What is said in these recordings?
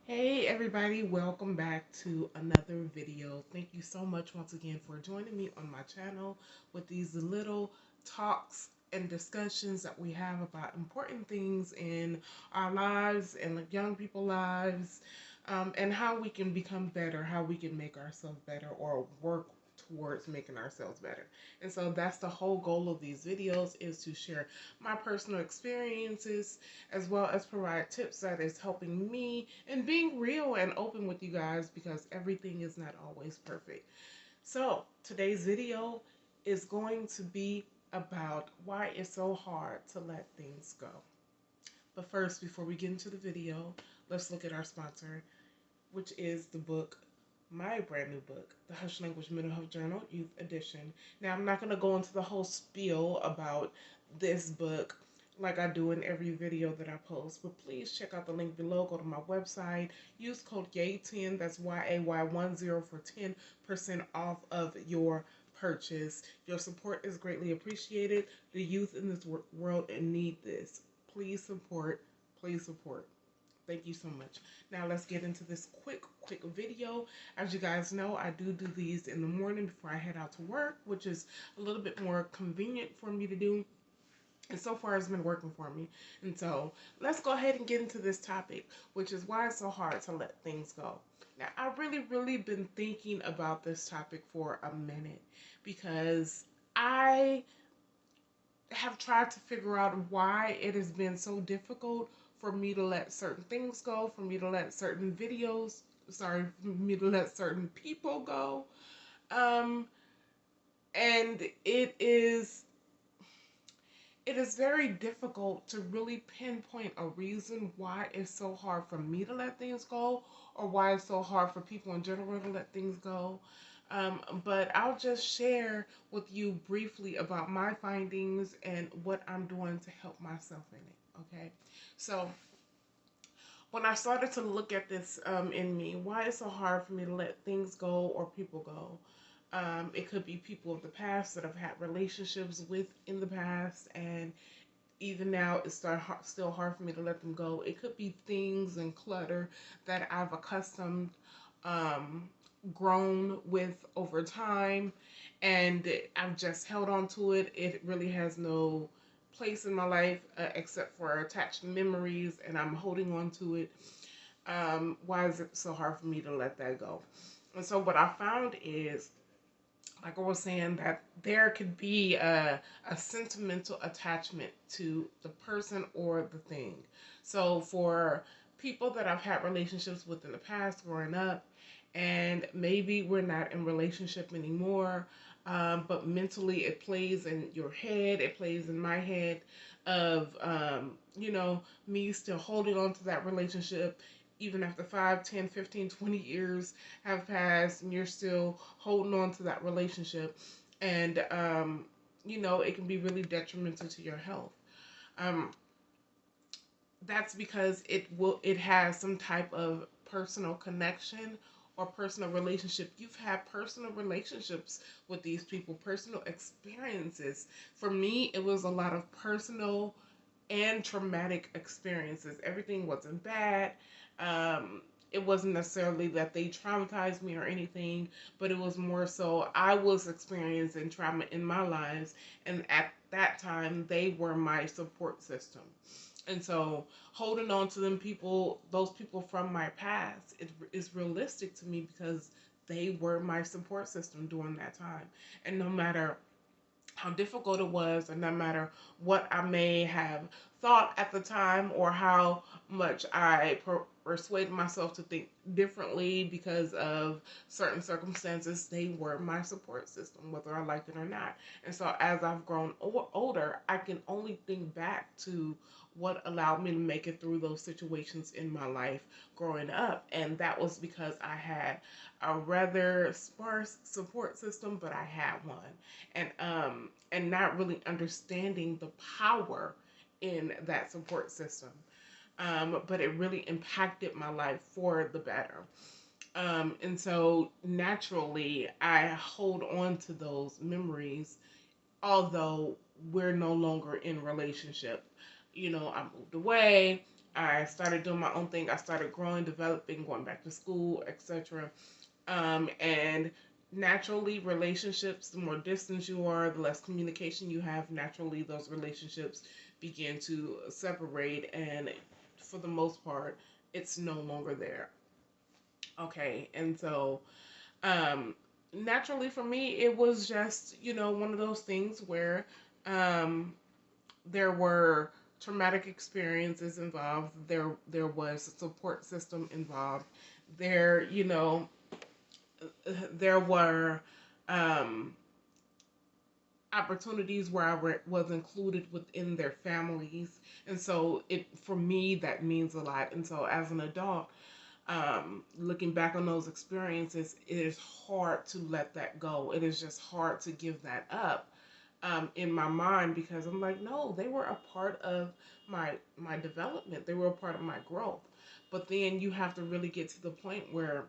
Hey everybody, welcome back to another video. Thank you so much once again for joining me on my channel with these little talks and discussions that we have about important things in our lives and the young people's lives, and how we can become better, how we can make ourselves better or work towards making ourselves better. And so that's the whole goal of these videos, is to share my personal experiences as well as provide tips that is helping me and being real and open with you guys, because everything is not always perfect. So today's video is going to be about why it's so hard to let things go. But first, before we get into the video, let's look at our sponsor, which is the book, my brand new book, The Hush Language Mental Health Journal, Youth Edition. Now, I'm not going to go into the whole spiel about this book like I do in every video that I post, but please check out the link below. Go to my website, use code YAY10, that's YAY10, for 10% off of your purchase. Your support is greatly appreciated. The youth in this world need this. Please support, please support. Thank you so much. Now let's get into this quick video. As you guys know, I do these in the morning before I head out to work, which is a little bit more convenient for me to do. And so far it's been working for me. And so let's go ahead and get into this topic, which is why it's so hard to let things go. Now, I've really been thinking about this topic for a minute, because I have tried to figure out why it has been so difficult for me to let certain things go, for me to let certain for me to let certain people go. Um, and it is very difficult to really pinpoint a reason why it's so hard for me to let things go, or why it's so hard for people in general to let things go. But I'll just share with you briefly about my findings and what I'm doing to help myself in it. Okay, so when I started to look at this in me, why it's so hard for me to let things go or people go. It could be people of the past that I've had relationships with in the past, and even now it's still hard for me to let them go. It could be things and clutter that I've accustomed, um, grown with over time, and I've just held on to it. It really has no place in my life, except for attached memories, and I'm holding on to it. Why is it so hard for me to let that go? And so what I found is, like I was saying, that there could be a sentimental attachment to the person or the thing. So for people that I've had relationships with in the past growing up, and maybe we're not in relationship anymore, but mentally it plays in your head, it plays in my head, of me still holding on to that relationship even after 5, 10, 15, 20 years have passed, and you're still holding on to that relationship. And it can be really detrimental to your health. um, that's because it has some type of personal connection or personal relationship. You've had personal relationships with these people, personal experiences. For me, it was a lot of personal and traumatic experiences. Everything wasn't bad. Um, it wasn't necessarily that they traumatized me or anything, but it was more so I was experiencing trauma in my lives, and at that time, they were my support system. And so holding on to those people from my past, it is realistic to me, because they were my support system during that time. And no matter how difficult it was, and no matter what I may have thought at the time, or how much I persuaded myself to think differently because of certain circumstances, they were my support system, whether I liked it or not. And so as I've grown older, I can only think back to what allowed me to make it through those situations in my life growing up. And that was because I had a rather sparse support system, but I had one. And not really understanding the power in that support system. But it really impacted my life for the better. And so naturally, I hold on to those memories, although we're no longer in relationship. I moved away. I started doing my own thing. I started growing, developing, going back to school, etc. And naturally, relationships, the more distance you are, the less communication you have, naturally, those relationships begin to separate. And for the most part, it's no longer there. Okay. And so, um, naturally, for me, it was just, one of those things where um, there were traumatic experiences involved. There was a support system involved. There, there were um, opportunities where was included within their families, and so it for me that means a lot. And so as an adult, looking back on those experiences, it is hard to let that go. It is just hard to give that up in my mind, because I'm like, no, they were a part of my development. They were a part of my growth. But then you have to really get to the point where,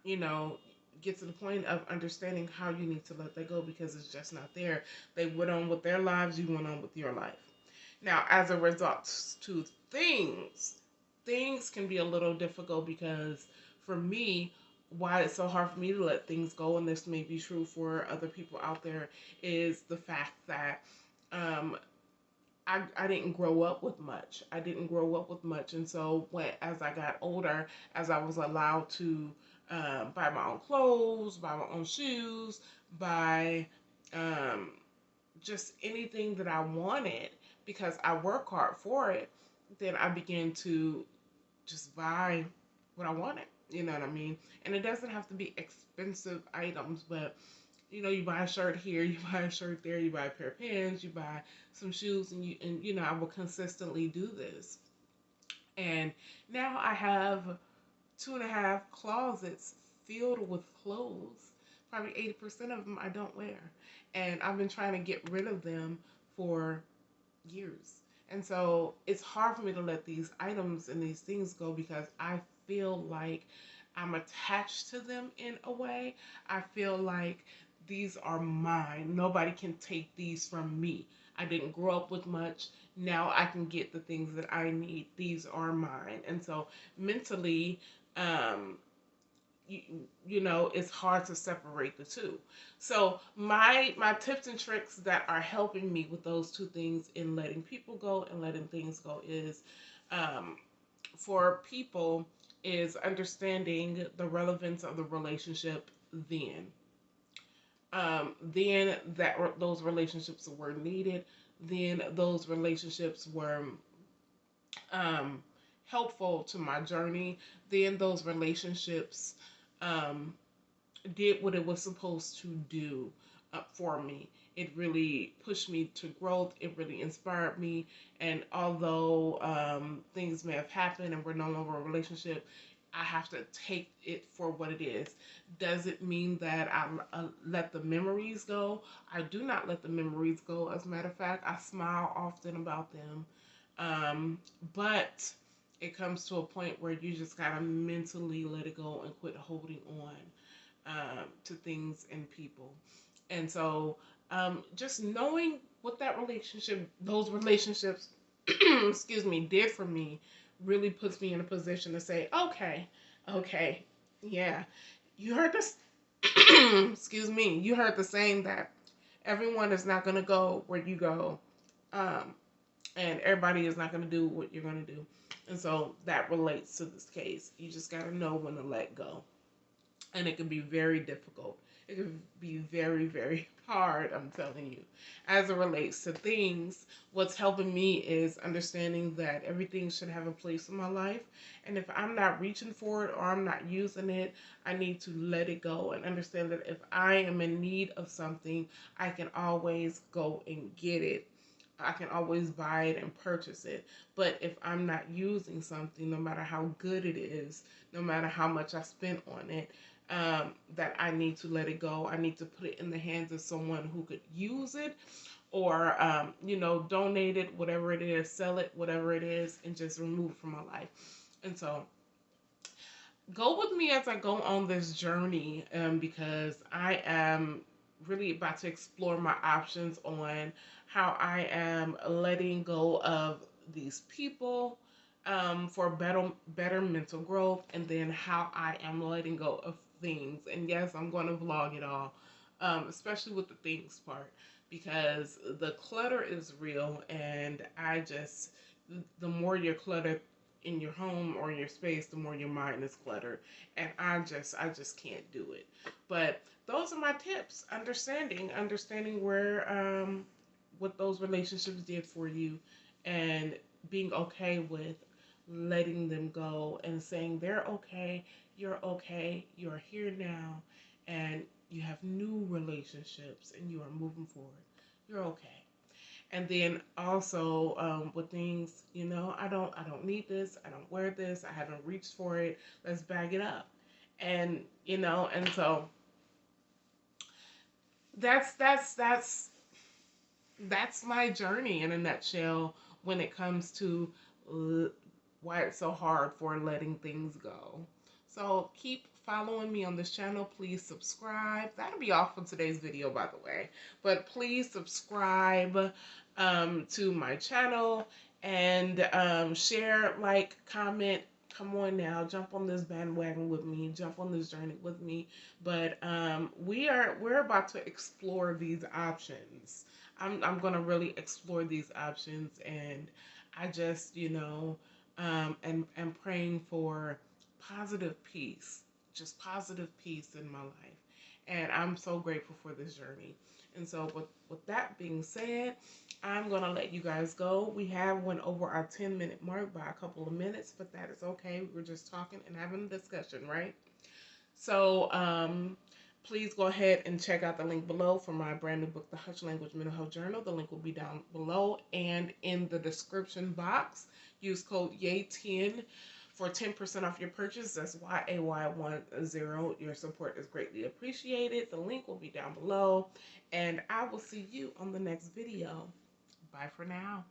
you know, get to the point of understanding how you need to let that go, because it's just not there. They went on with their lives, you went on with your life. Now, as a result to things can be a little difficult, because for me, why it's so hard for me to let things go, and this may be true for other people out there, is the fact that um, I didn't grow up with much. I didn't grow up with much. And so as I got older, as I was allowed to buy my own clothes, buy my own shoes, buy um, just anything that I wanted, because I work hard for it, then I began to just buy what I wanted. You know what I mean? And it doesn't have to be expensive items, but you buy a shirt here, you buy a shirt there, you buy a pair of pants, you buy some shoes, and I will consistently do this. And now I have 2.5 closets filled with clothes. Probably 80% of them I don't wear. And I've been trying to get rid of them for years. And so it's hard for me to let these items and these things go, because I feel like I'm attached to them in a way. I feel like these are mine. Nobody can take these from me. I didn't grow up with much. Now I can get the things that I need. These are mine. And so mentally, um, you, it's hard to separate the two. So my tips and tricks that are helping me with those two things, in letting people go and letting things go, is um, for people, is understanding the relevance of the relationship then. Then those relationships were needed. Then those relationships were um, helpful to my journey. Then those relationships um, did what it was supposed to do for me. It really pushed me to growth. It really inspired me. And although things may have happened and we're no longer a relationship, I have to take it for what it is. Does it mean that I let the memories go? I do not let the memories go. As a matter of fact, I smile often about them. But it comes to a point where you just gotta mentally let it go and quit holding on to things and people. And so, just knowing what those relationships, excuse me, did for me, really puts me in a position to say, okay, okay, yeah, you heard this, excuse me, you heard the saying that everyone is not going to go where you go, um, and everybody is not going to do what you're going to do. And so that relates to this case. You just got to know when to let go, and it can be very difficult. It can be very, very hard, I'm telling you. As it relates to things, what's helping me is understanding that everything should have a place in my life. And if I'm not reaching for it or I'm not using it, I need to let it go and understand that if I am in need of something, I can always go and get it. I can always buy it and purchase it. But if I'm not using something, no matter how good it is, no matter how much I spent on it, that I need to let it go. I need to put it in the hands of someone who could use it, or, donate it, whatever it is, sell it, whatever it is, and just remove it from my life. And so go with me as I go on this journey, because I am really about to explore my options on how I am letting go of these people, for better mental growth, and then how I am letting go of things. And yes, I'm going to vlog it all, especially with the things part, because the clutter is real, and the more you're cluttered in your home or in your space, the more your mind is cluttered, and I just can't do it. But those are my tips: understanding where what those relationships did for you, and being okay with letting them go and saying they're okay, you're here now, and you have new relationships and you are moving forward. You're okay. And then also with things, I don't need this, I don't wear this, I haven't reached for it. Let's bag it up. And and so that's my journey in a nutshell when it comes to why it's so hard for letting things go. So keep following me on this channel. Please subscribe. That'll be all for today's video, by the way. But please subscribe to my channel, and share, like, comment. Come on now, jump on this bandwagon with me, jump on this journey with me. But we're about to explore these options. I'm gonna really explore these options, and I just and praying for positive peace, just positive peace in my life. And I'm so grateful for this journey. And so with that being said, I'm going to let you guys go. We have went over our 10-minute mark by a couple of minutes, but that is okay. We're just talking and having a discussion, right? So please go ahead and check out the link below for my brand new book, The Hush Language Mental Health Journal. The link will be down below and in the description box. Use code YAY10 for 10% off your purchase. That's YAY10. Your support is greatly appreciated. The link will be down below, and I will see you on the next video. Bye for now.